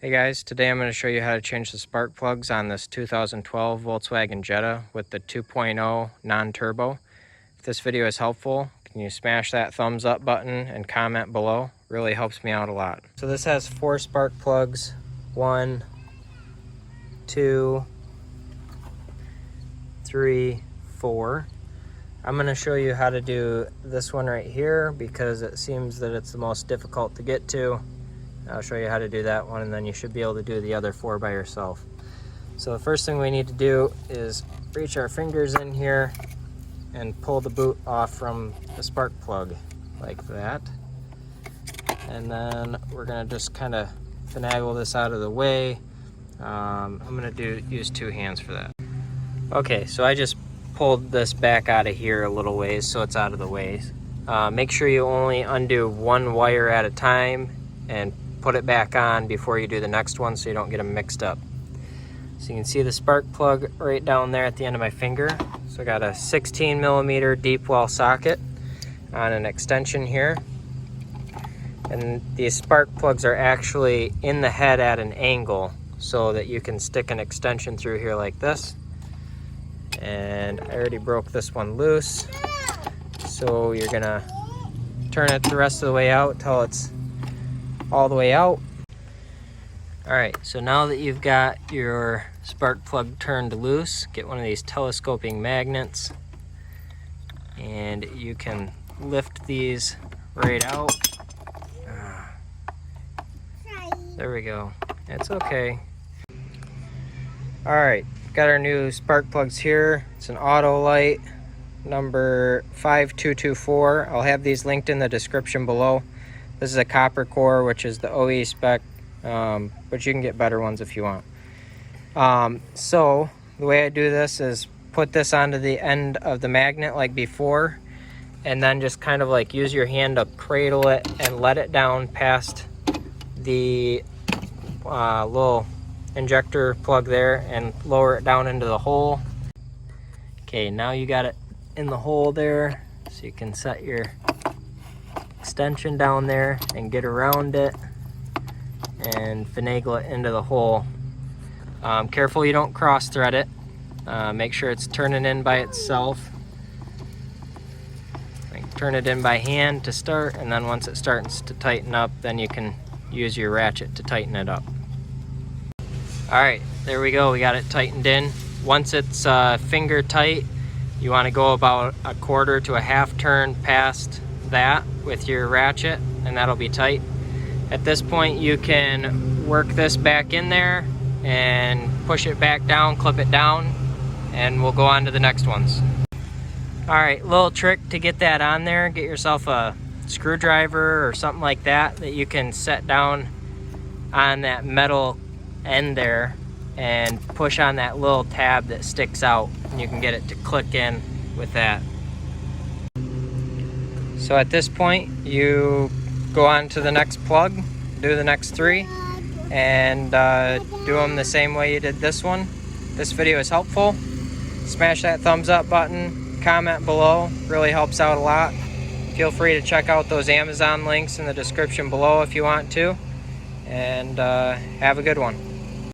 Hey guys, today I'm going to show you how to change the spark plugs on this 2012 Volkswagen Jetta with the 2.0 non-turbo. If this video is helpful, can you smash that thumbs up button and comment below? Really helps me out a lot. So this has 4 spark plugs, 1, 2, 3, 4. I'm going to show you how to do this one right here because it seems that it's the most difficult to get to. I'll show you how to do that one, and then you should be able to do the other 4 by yourself. So the first thing we need to do is reach our fingers in here and pull the boot off from the spark plug like that. And then we're going to just kind of finagle this out of the way. I'm going to use 2 hands for that. Okay, so I just pulled this back out of here a little ways so it's out of the way. Make sure you only undo 1 wire at a time and put it back on before you do the next one so you don't get them mixed up. So you can see the spark plug right down there at the end of my finger. So I got a 16mm deep well socket on an extension here. And these spark plugs are actually in the head at an angle so that you can stick an extension through here like this. And I already broke this one loose. So you're gonna turn it the rest of the way out till it's all the way out. Alright, so now that you've got your spark plug turned loose, get one of these telescoping magnets and you can lift these right out. There we go. It's okay. Alright, got our new spark plugs here. It's an auto light number 5224. I'll have these linked in the description below. This is a copper core, which is the OE spec, but you can get better ones if you want. So the way I do this is put this onto the end of the magnet like before, and then just kind of like use your hand to cradle it and let it down past the little injector plug there and lower it down into the hole. Okay, now you got it in the hole there, so you can set your extension down there and get around it and finagle it into the hole. Careful you don't cross thread it. Make sure it's turning in by itself. Like, turn it in by hand to start, and then once it starts to tighten up, then you can use your ratchet to tighten it up. Alright, there we go, we got it tightened in. Once it's finger tight, you want to go about 1/4 to a 1/2 turn past that with your ratchet, and that'll be tight. At this point you can work this back in there and push it back down, clip it down, and we'll go on to the next ones. Alright, little trick to get that on there: get yourself a screwdriver or something like that you can set down on that metal end there and push on that little tab that sticks out, and you can get it to click in with that. So at this point you go on to the next plug, do the next 3, and do them the same way you did this one. If this video is helpful, smash that thumbs up button, comment below, really helps out a lot. Feel free to check out those Amazon links in the description below if you want to, and have a good one.